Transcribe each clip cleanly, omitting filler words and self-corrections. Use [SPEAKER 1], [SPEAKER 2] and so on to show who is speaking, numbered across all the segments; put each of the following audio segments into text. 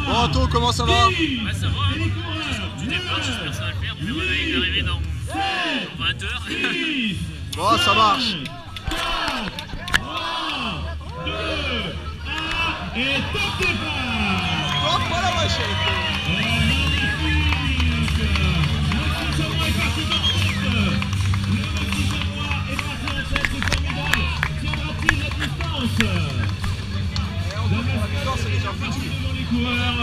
[SPEAKER 1] Bon Anto, comment ça va?
[SPEAKER 2] Ouais, ça va, hein. Du départ, j'espère que ça va le faire. Puis on est arrivé dans 20 heures.
[SPEAKER 1] Bon, ça marche.
[SPEAKER 3] Et top départ!
[SPEAKER 1] Hop, voilà, ouais, chérie. C'est déjà foutu.
[SPEAKER 3] Les coureurs,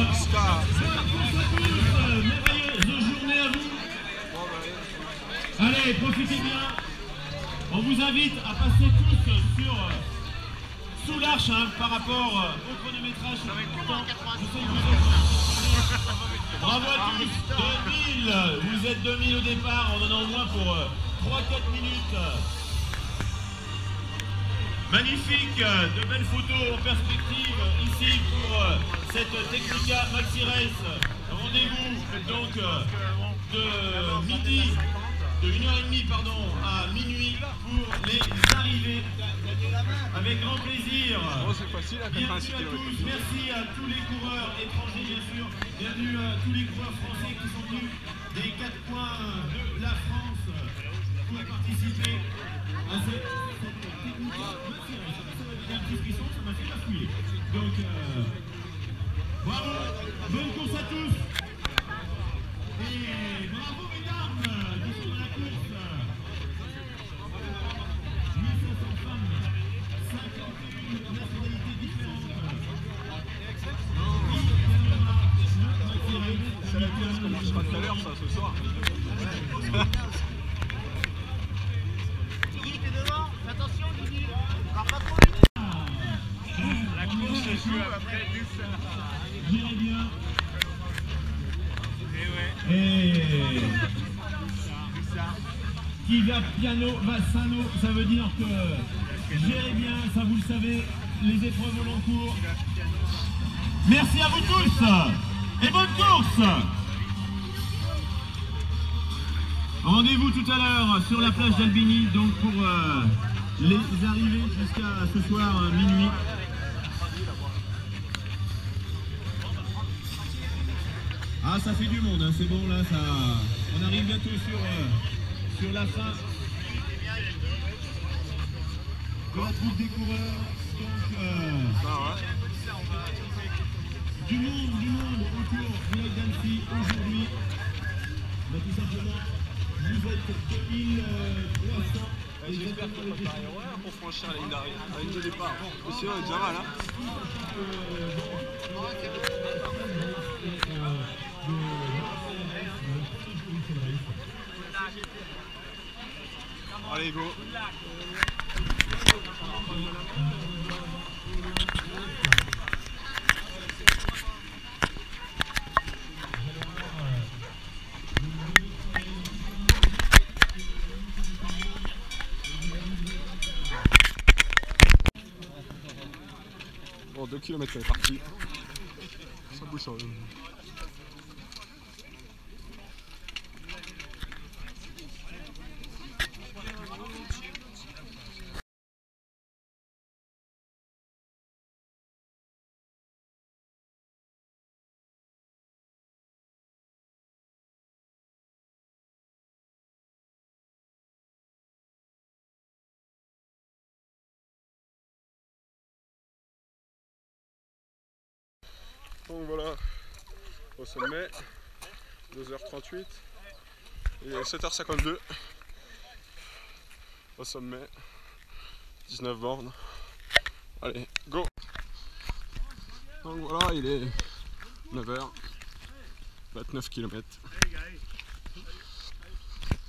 [SPEAKER 1] Merveilleuse
[SPEAKER 3] journée à vous. Allez, profitez bien. On vous invite à passer tous sous l'arche par rapport au chronométrage. Bravo à tous. 2000. Vous êtes 2000 au départ. On en a au moins pour 3-4 minutes. Magnifique, de belles photos en perspective ici pour cette Technica Maxi Race. Rendez-vous donc de midi, de 1h30 pardon, à minuit pour les arrivées. Avec grand plaisir.
[SPEAKER 1] Oh, c'est facile à 86 km.
[SPEAKER 3] Merci à tous les coureurs étrangers bien sûr. Bienvenue à tous les coureurs français qui sont venus des 4 coins de la France pour participer à cette Technica. Ça m'a fait la fouiller. Donc, bravo, bonne course à tous. Et bravo mesdames qui sont dans la course. 1500 femmes, 51 nationalités différentes.
[SPEAKER 1] C'est la pièce qu'on marchera tout à l'heure, ça, ce soir.
[SPEAKER 2] Guigui, t'es devant. Fais attention, Guigui. Pars pas trop vite. La course se joue après du fer.
[SPEAKER 3] J'irai bien.
[SPEAKER 2] Et ouais.
[SPEAKER 3] Et qui va piano va sano, ça veut dire que gérez bien, ça vous le savez, les épreuves au long cours. Merci à vous tous et bonne course. Rendez-vous tout à l'heure sur la plage d'Albigny, donc pour les arrivées jusqu'à ce soir minuit. Ah, ça fait du monde, hein, c'est bon là, ça. On arrive bientôt sur la fin de la troupe des coureurs. Donc, du monde autour du lac d'Annecy aujourd'hui. Bah, tout simplement, vous êtes 2300.
[SPEAKER 1] J'espère qu'il n'y a pas de barrière horaire pour franchir la ligne d'arrivée, la ligne de départ. Mais sinon, on est déjà mal, hein. Allez, go. Bon, 2 km elle est partie. Ça bouge sur le... Donc voilà, au sommet, 2h38, il est 7h52, au sommet, 19 bornes, allez, go. Donc voilà, il est 9h, 29 km,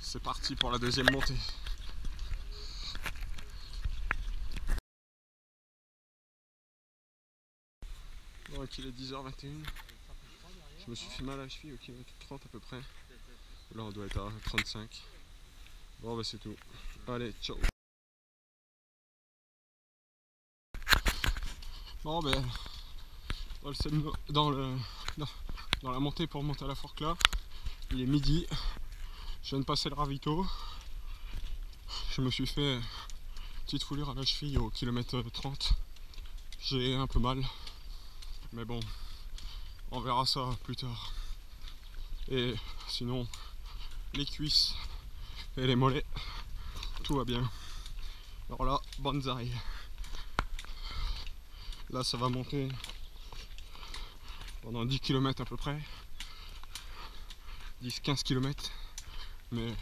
[SPEAKER 1] c'est parti pour la deuxième montée. Donc il est 10h21, je me suis fait mal à la cheville au kilomètre 30 à peu près, là on doit être à 35, bon bah c'est tout, allez ciao. Bon ben, dans la montée pour monter à la forque là, il est midi, je viens de passer le ravito, je me suis fait une petite foulure à la cheville au kilomètre 30, j'ai un peu mal, mais bon. On verra ça plus tard. Et sinon, les cuisses et les mollets, tout va bien. Alors là, bonsaï. Là, ça va monter pendant 10 km à peu près. 10-15 km. Mais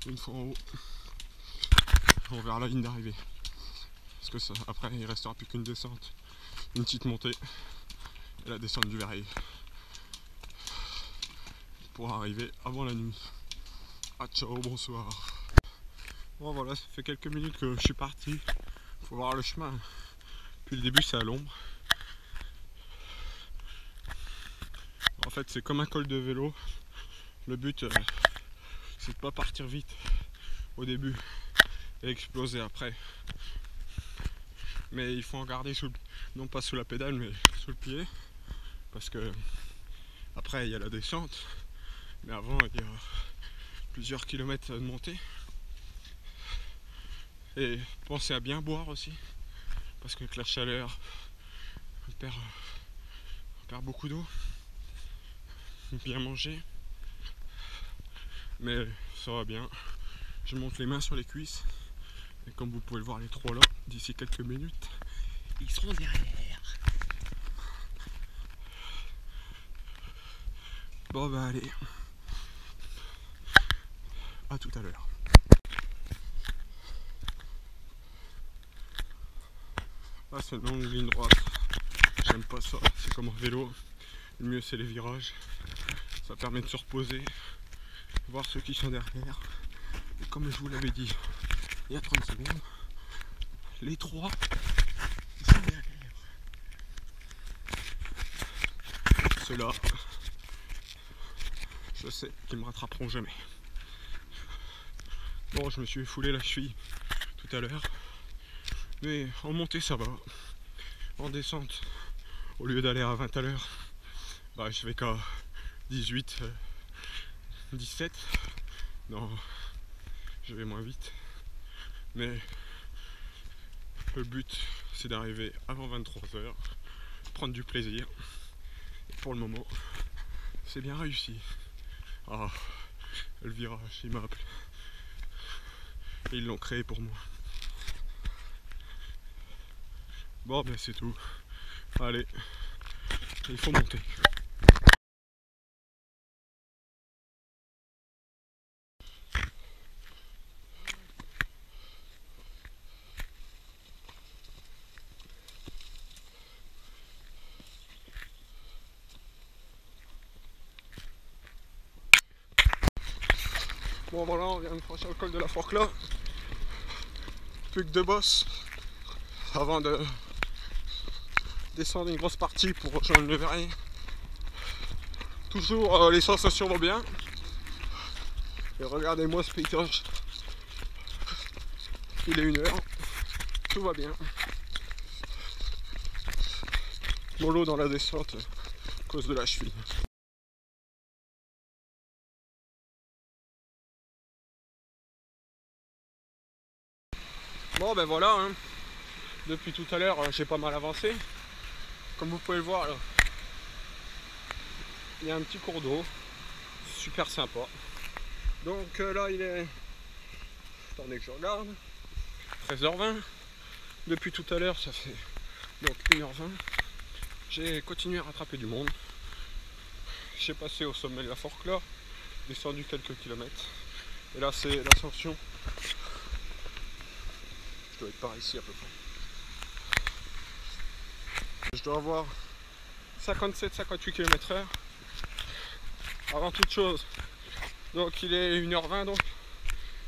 [SPEAKER 1] une fois en haut, on verra la ligne d'arrivée. Parce que ça, après, il restera plus qu'une descente, une petite montée et la descente du Verrier. Pour arriver avant la nuit. Ah ciao, bonsoir. Bon voilà, ça fait quelques minutes que je suis parti. Faut voir le chemin. Depuis le début c'est à l'ombre. En fait c'est comme un col de vélo. Le but c'est de pas partir vite au début et exploser après. Mais il faut en garder sous le... non pas sous la pédale mais sous le pied. Parce que après il y a la descente. Mais avant il y a plusieurs kilomètres de montée. Et pensez à bien boire aussi. Parce qu'avec la chaleur, on perd beaucoup d'eau. Bien manger. Mais ça va bien. Je monte les mains sur les cuisses. Et comme vous pouvez le voir, les trois là, d'ici quelques minutes, ils seront derrière. Bon bah allez. À tout à l'heure. Là c'est une longue ligne droite. J'aime pas ça. C'est comme un vélo. Le mieux c'est les virages. Ça permet de se reposer. Voir ceux qui sont derrière. Et comme je vous l'avais dit il y a 30 secondes, les trois ils sont derrière. Ceux-là, je sais qu'ils me rattraperont jamais. Bon, je me suis foulé la cheville tout à l'heure. Mais en montée ça va. En descente, au lieu d'aller à 20 à l'heure, bah, je vais qu'à 18, 17. Non, je vais moins vite. Mais le but c'est d'arriver avant 23 h, prendre du plaisir. Et pour le moment, c'est bien réussi. Ah, le virage, il m'a appelé. Ils l'ont créé pour moi. Bon ben c'est tout. Allez, il faut monter. Bon voilà, on vient de franchir le col de la Forclaz. Plus que 2 bosses avant de descendre une grosse partie pour rejoindre le Verrier. Toujours les sensations vont bien. Et regardez-moi ce paysage. Il est 1 h. Tout va bien. Mollo dans la descente à cause de la cheville. Bon ben voilà, hein. Depuis tout à l'heure j'ai pas mal avancé. Comme vous pouvez le voir là, il y a un petit cours d'eau, super sympa. Donc là il est, attendez que je regarde, 13h20. Depuis tout à l'heure ça fait donc 1h20. J'ai continué à rattraper du monde. J'ai passé au sommet de la Forclaz, descendu quelques kilomètres. Et là c'est l'ascension. Je dois être par ici à peu près. Je dois avoir 57-58 km/h. Avant toute chose, donc il est 1h20 donc.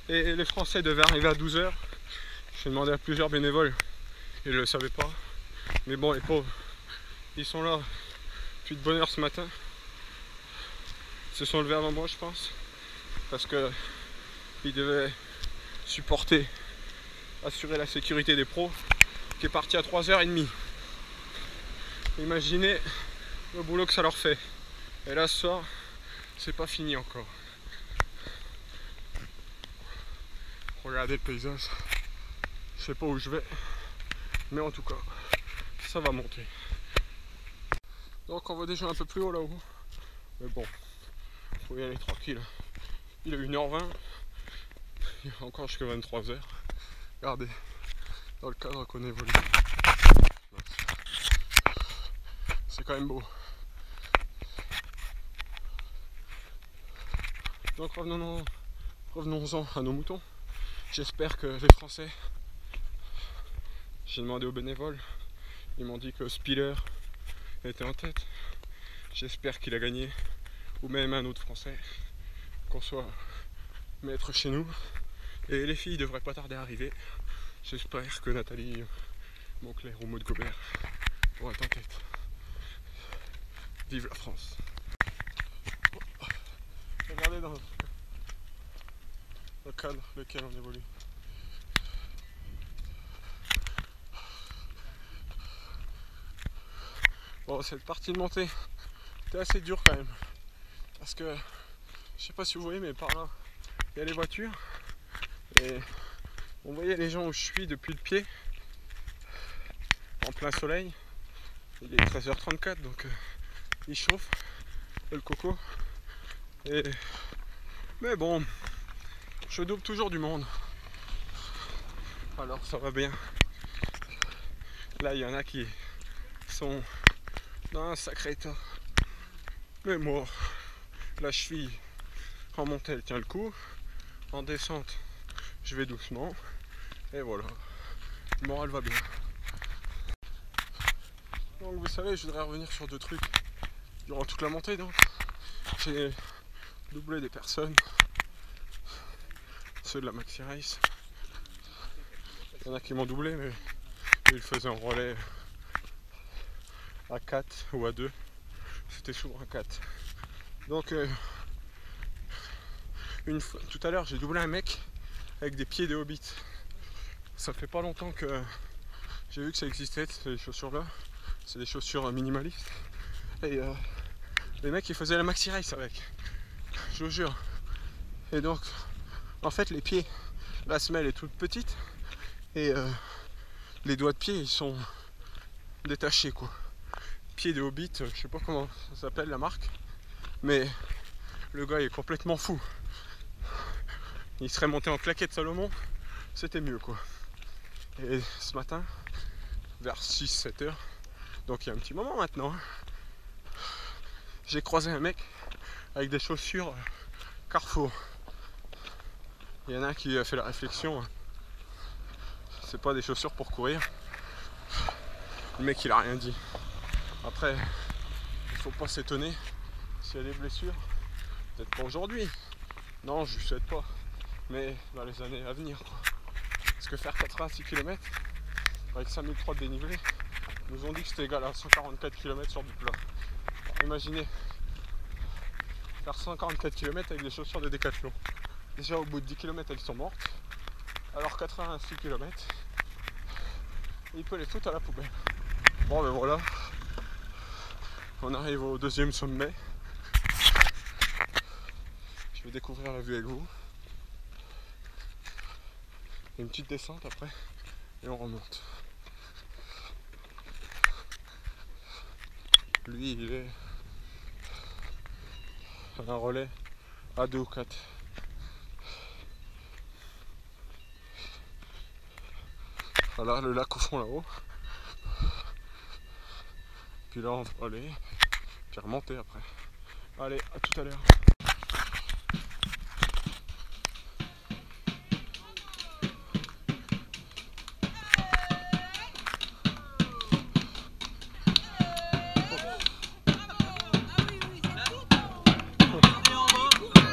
[SPEAKER 1] Et les Français devaient arriver à 12 h. J'ai demandé à plusieurs bénévoles, ils ne le savaient pas. Mais bon, les pauvres, ils sont là depuis de bonne heure ce matin. Ils se sont levés avant moi je pense. Parce que ils devaient supporter, assurer la sécurité des pros, qui est parti à 3h30. Imaginez le boulot que ça leur fait. Et là ce soir, c'est pas fini encore. Regardez le paysage. Je sais pas où je vais, mais en tout cas, ça va monter. Donc on voit déjà un peu plus haut là-haut. Mais bon, faut y aller tranquille. Il est 1h20. Il est encore jusqu'à 23h. Regardez, dans le cadre qu'on évolue. C'est quand même beau. Donc revenons-en à nos moutons. J'espère que les Français, j'ai demandé aux bénévoles, ils m'ont dit que Spiller était en tête. J'espère qu'il a gagné, ou même un autre Français, qu'on soit maître chez nous. Et les filles devraient pas tarder à arriver. J'espère que Nathalie Moncler ou Maud Gobert vont être en tête. Vive la France. Regardez dans le cadre lequel on évolue. Bon, cette partie de montée était assez dure quand même. Parce que, je sais pas si vous voyez, mais par là, il y a les voitures. Et on voyait les gens où je suis depuis le pied. En plein soleil. Il est 13h34, donc il chauffe le coco. Mais bon, je double toujours du monde. Alors ça va bien. Là, il y en a qui sont dans un sacré état. Mais moi, la cheville en montée, elle tient le coup. En descente, je vais doucement. Et voilà, le moral va bien. Donc vous savez, je voudrais revenir sur 2 trucs durant toute la montée. Donc j'ai doublé des personnes, ceux de la Maxi Race. Il y en a qui m'ont doublé, mais ils faisaient un relais à 4 ou à 2. C'était souvent à 4. Donc tout à l'heure, j'ai doublé un mec avec des pieds de hobbit. Ça fait pas longtemps que j'ai vu que ça existait, ces chaussures là. C'est des chaussures minimalistes. Et les mecs ils faisaient la Maxi Race avec. Je vous jure. Et donc en fait les pieds, la semelle est toute petite. Et les doigts de pied ils sont détachés quoi. Pied de hobbit, je sais pas comment ça s'appelle la marque. Mais le gars il est complètement fou. Il serait monté en claquette Salomon, c'était mieux quoi. Et ce matin, vers 6-7 heures, donc il y a un petit moment maintenant, j'ai croisé un mec avec des chaussures Carrefour. Il y en a un qui a fait la réflexion, c'est pas des chaussures pour courir. Le mec il a rien dit. Après, il faut pas s'étonner s'il y a des blessures. Peut-être pas aujourd'hui. Non, je lui souhaite pas. Mais dans les années à venir quoi. Parce que faire 86 km avec 5003 de dénivelé, ils nous ont dit que c'était égal à 144 km sur du plat. Alors, imaginez faire 144 km avec des chaussures de Décathlon. Déjà au bout de 10 km elles sont mortes. Alors 86 km, il peut les foutre à la poubelle. Bon ben voilà, on arrive au 2e sommet. Je vais découvrir la vue avec vous. Il y a une petite descente après et on remonte. Lui il est à un relais à 2 ou 4. Voilà le lac au fond là-haut. Puis là on va aller, puis remonter après. Allez, à tout à l'heure.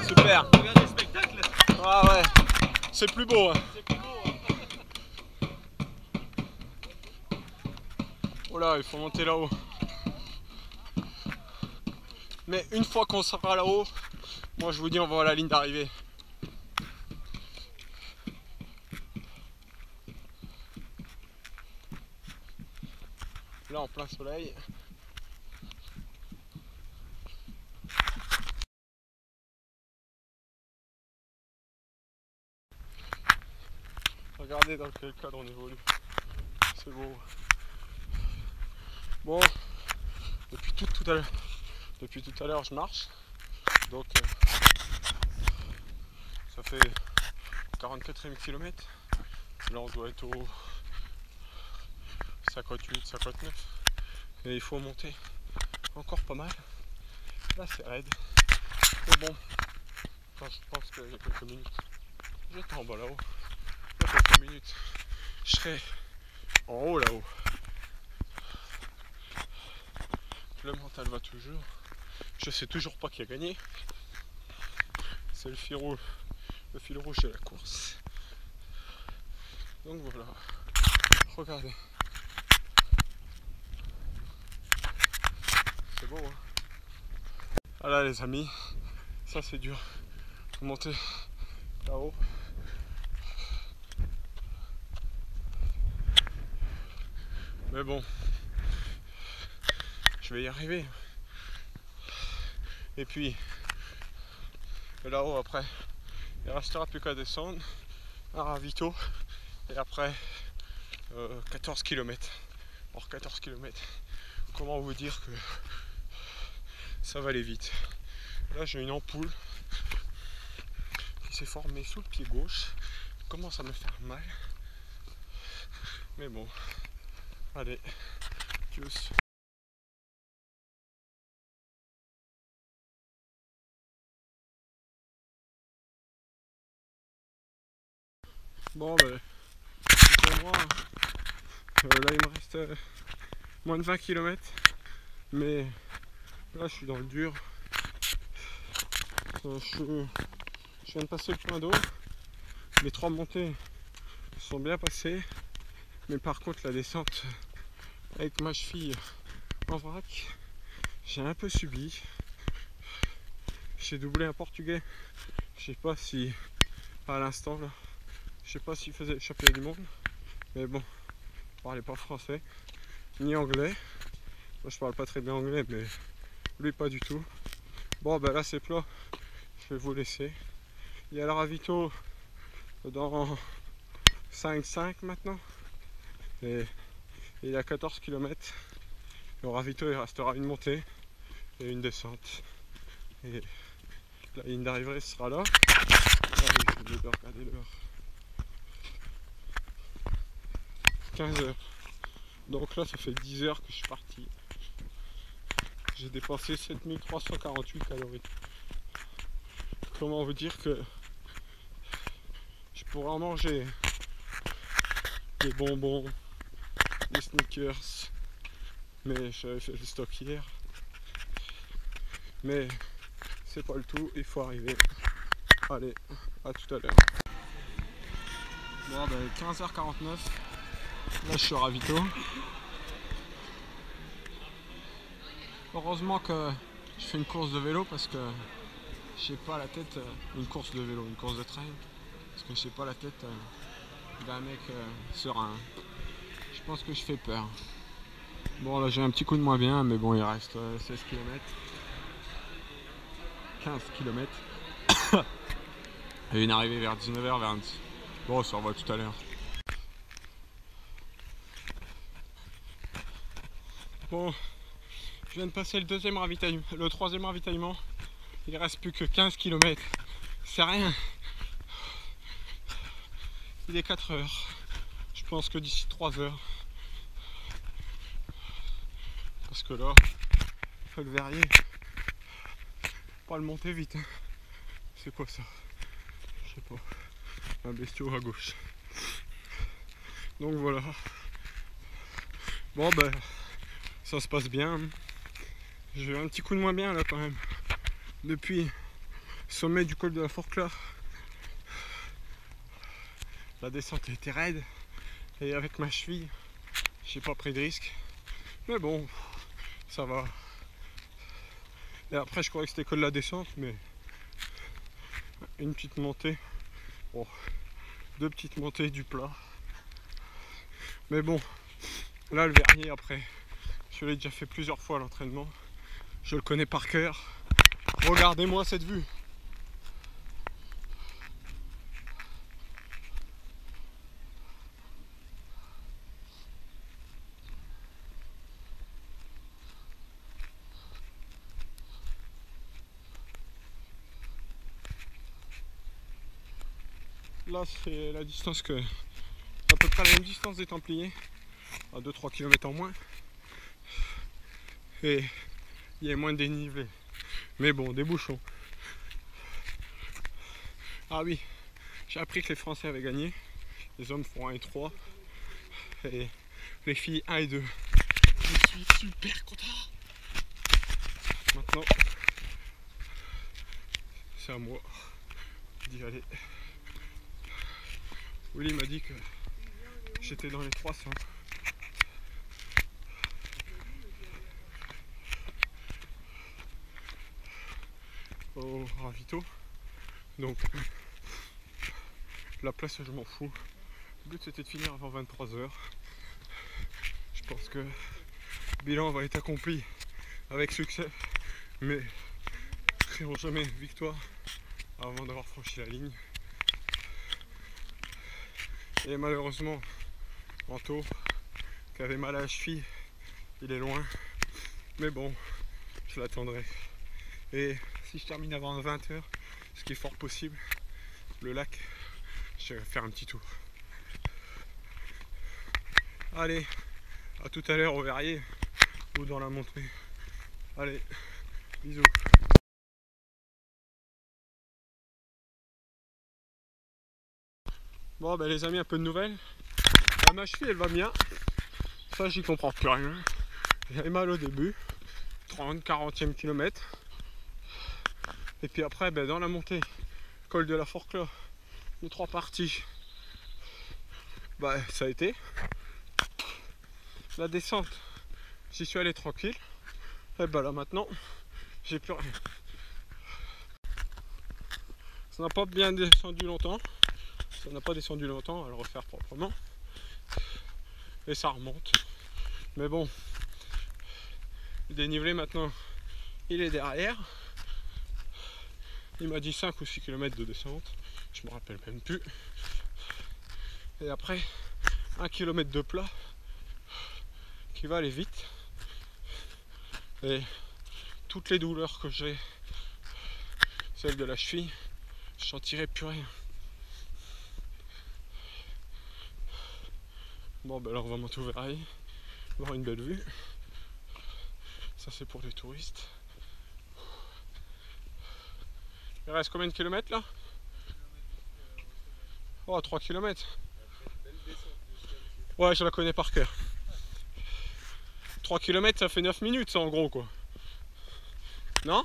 [SPEAKER 1] Super.
[SPEAKER 2] Regarde le spectacle.
[SPEAKER 1] Ah ouais, c'est plus beau. Hein.
[SPEAKER 2] C'est plus beau.
[SPEAKER 1] Oh là, il faut monter là-haut. Mais une fois qu'on sera là-haut, moi je vous dis on va à la ligne d'arrivée. Là en plein soleil. Regardez dans quel cadre on évolue. C'est beau. Bon, depuis toute tout à l'heure. Depuis tout à l'heure, je marche. Donc, ça fait 44e kilomètre. Là, on doit être au 58, 59. Et il faut monter encore pas mal. Là, c'est raide. Mais bon, quand je pense qu'il y a quelques minutes, j'étais en bas là-haut. Il y a quelques minutes, je serai en haut là-haut. Le mental va toujours. Je sais toujours pas qui a gagné. C'est le fil rouge de la course. Donc voilà. Regardez. C'est beau, hein. Voilà les amis. Ça c'est dur. Pour monter là-haut. Mais bon. Je vais y arriver. Et puis là-haut après, il ne restera plus qu'à descendre un ravito et après 14 km. Alors 14 km, comment vous dire que ça va aller vite. Là j'ai une ampoule qui s'est formée sous le pied gauche, qui commence à me faire mal. Mais bon, allez, tchuss. Bon ben, pour moi, là il me reste moins de 20 km, mais là je suis dans le dur. Je viens de passer le point d'eau, les 3 montées sont bien passées, mais par contre la descente avec ma cheville en vrac, j'ai un peu subi. J'ai doublé un portugais, je sais pas si à l'instant là, je sais pas s'il faisait le championnat du monde, mais bon, je parlais pas français ni anglais. Moi je parle pas très bien anglais, mais lui pas du tout. Bon ben là c'est plat, je vais vous laisser. Il y a le ravito dans 5,5 maintenant, et il y a 14 km. Au ravito il restera une montée et une descente, et la ligne d'arrivée sera là. Allez, je vais regarder l'heure. 15h. Donc là ça fait 10 heures que je suis parti. J'ai dépensé 7348 calories. Comment vous dire que je pourrais en manger des bonbons, des sneakers, mais j'avais fait le stock hier. Mais c'est pas le tout, il faut arriver. Allez, à tout à l'heure. Bon ben 15h49. Là je suis au ravito. Heureusement que je fais une course de vélo parce que j'ai pas la tête, une course de vélo, une course de trail, parce que j'ai pas la tête d'un mec serein. Je pense que je fais peur. Bon là j'ai un petit coup de moins bien, mais bon il reste 16 km. 15 km. Et une arrivée vers 19h, vers 26. Bon ça revoit tout à l'heure. Bon, je viens de passer le deuxième ravitaillement, le troisième ravitaillement. Il reste plus que 15 km. C'est rien. Il est 4 heures. Je pense que d'ici 3 heures. Parce que là, le verrier, pas le monter vite. C'est quoi ça? Je sais pas. Un bestiau à gauche. Donc voilà. Bon ben, ça se passe bien. J'ai eu un petit coup de moins bien là quand même. Depuis le sommet du col de la Forclaz, la descente était raide. Et avec ma cheville, j'ai pas pris de risque. Mais bon, ça va. Et après je croyais que c'était que de la descente, mais une petite montée. Bon, 2 petites montées du plat. Mais bon, là le verrier après, je l'ai déjà fait plusieurs fois à l'entraînement. Je le connais par cœur. Regardez-moi cette vue. Là, c'est la distance que... à peu près la même distance des Templiers, à 2-3 km en moins. Et il y a moins de dénivelé. Mais bon, des bouchons. Ah oui, j'ai appris que les Français avaient gagné. Les hommes font 1 et 3. Et les filles 1 et 2. Je suis super content. Maintenant, c'est à moi d'y aller. Willy m'a dit que j'étais dans les 300. Au ravito. Donc, la place, je m'en fous. Le but, c'était de finir avant 23 h. Je pense que le bilan va être accompli avec succès. Mais, crions jamais victoire avant d'avoir franchi la ligne. Et malheureusement, Anto, qui avait mal à la cheville, il est loin. Mais bon, je l'attendrai. Et si je termine avant 20 h, ce qui est fort possible, le lac, je vais faire un petit tour. Allez, à tout à l'heure au Verrier ou dans la montée. Allez, bisous. Bon ben les amis, un peu de nouvelles. Ma cheville elle va bien. Ça j'y comprends plus rien. J'avais mal au début. 30-40e kilomètre. Et puis après ben, dans la montée, col de la Forclaz, les 3 parties. Bah ça a été. La descente, j'y suis allé tranquille. Et ben là maintenant, j'ai plus rien. Ça n'a pas bien descendu longtemps. Ça n'a pas descendu longtemps à le refaire proprement. Et ça remonte. Mais bon, le dénivelé maintenant, il est derrière. Il m'a dit 5 ou 6 km de descente. Je me rappelle même plus. Et après, 1 km de plat qui va aller vite. Et toutes les douleurs que j'ai, celle de la cheville, je sentirai plus rien. Bon ben là on va monter au Verrier, voir une belle vue. Ça c'est pour les touristes. Il reste combien de kilomètres là? Oh 3 km. Ouais je la connais par cœur. 3 km ça fait 9 minutes ça en gros quoi. Non?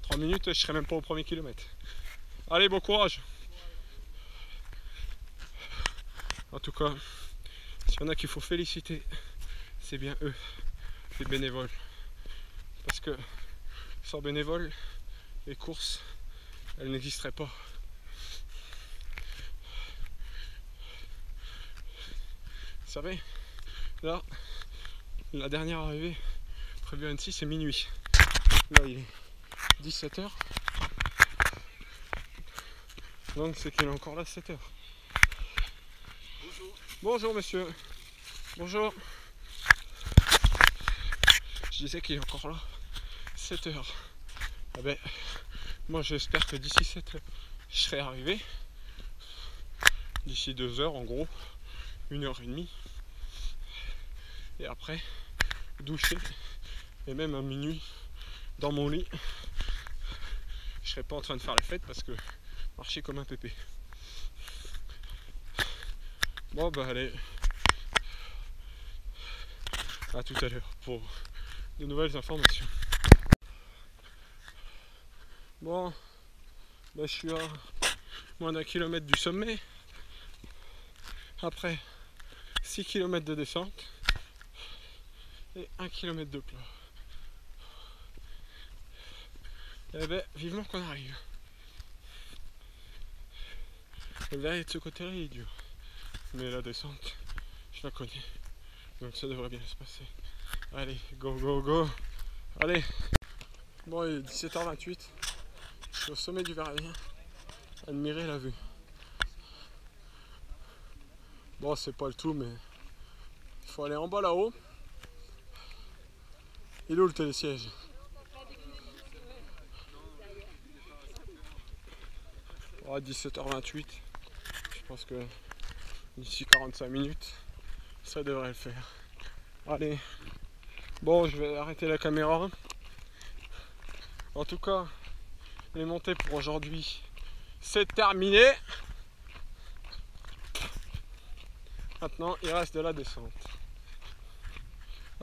[SPEAKER 1] 3 minutes je serai même pas au premier kilomètre. Allez bon courage. En tout cas, s'il y en a qu'il faut féliciter, c'est bien eux, les bénévoles. Parce que sans bénévoles, les courses, elles n'existeraient pas. Vous savez, là, la dernière arrivée prévue à Annecy, c'est minuit. Là, il est 17 h. Donc, c'est qu'il est encore là 7 h. Bonjour monsieur. Bonjour. Je disais qu'il est encore là. 7 h. Ah ben, moi j'espère que d'ici 7 h, je serai arrivé. D'ici 2 h en gros. 1h30. Et après, doucher. Et même à minuit, dans mon lit. Je serai pas en train de faire la fête parce que marcher comme un pépé. Bon bah allez. À tout à l'heure pour de nouvelles informations. Bon, bah, je suis à moins d'1 kilomètre du sommet. Après 6 km de descente et 1 km de plat. Et ben vivement qu'on arrive. Le verre de ce côté-là il est dur. Mais la descente, je la connais. Donc ça devrait bien se passer. Allez, go go go. Allez. Bon, il est 17h28. Je suis au sommet du Verrier. Admirez la vue. Bon, c'est pas le tout, mais il faut aller en bas là-haut. Il est où le télésiège? à 17h28. Je pense que d'ici 45 minutes, ça devrait le faire. Allez, bon, je vais arrêter la caméra. En tout cas, les montées pour aujourd'hui, c'est terminé. Maintenant, il reste de la descente.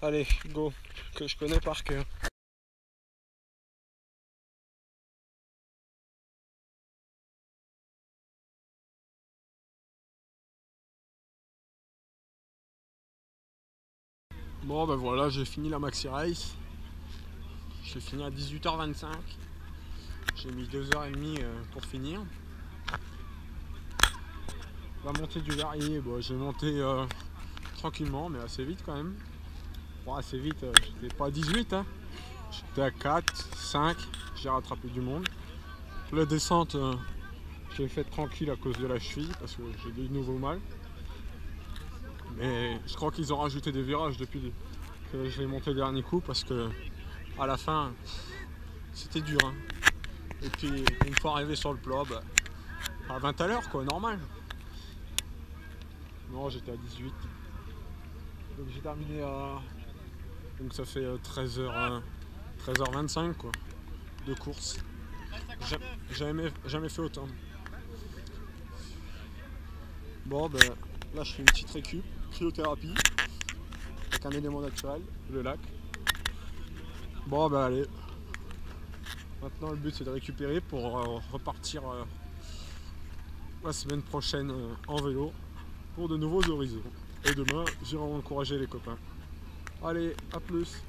[SPEAKER 1] Allez, go, que je connais par cœur. Bon ben voilà, j'ai fini la maxi race. J'ai fini à 18h25. J'ai mis 2h30 pour finir. La montée du Verrier, bon, j'ai monté tranquillement mais assez vite quand même. Bon, assez vite, j'étais pas à 18 hein. J'étais à 4, 5, j'ai rattrapé du monde. La descente, j'ai fait tranquille à cause de la cheville parce que j'ai de nouveau mal. Mais je crois qu'ils ont rajouté des virages depuis que je l'ai monté le dernier coup parce que à la fin c'était dur hein. Et puis une fois arrivé sur le plat, bah, à 20 à l'heure quoi, normal. Non, j'étais à 18. Donc j'ai terminé à... Donc ça fait 13h25 quoi, de course. Jamais fait autant. Bon ben là je fais une petite récup, cryothérapie, avec un élément naturel, le lac. Bon ben allez. Maintenant le but c'est de récupérer pour repartir la semaine prochaine en vélo pour de nouveaux horizons. Et demain j'irai encourager les copains. Allez, à plus.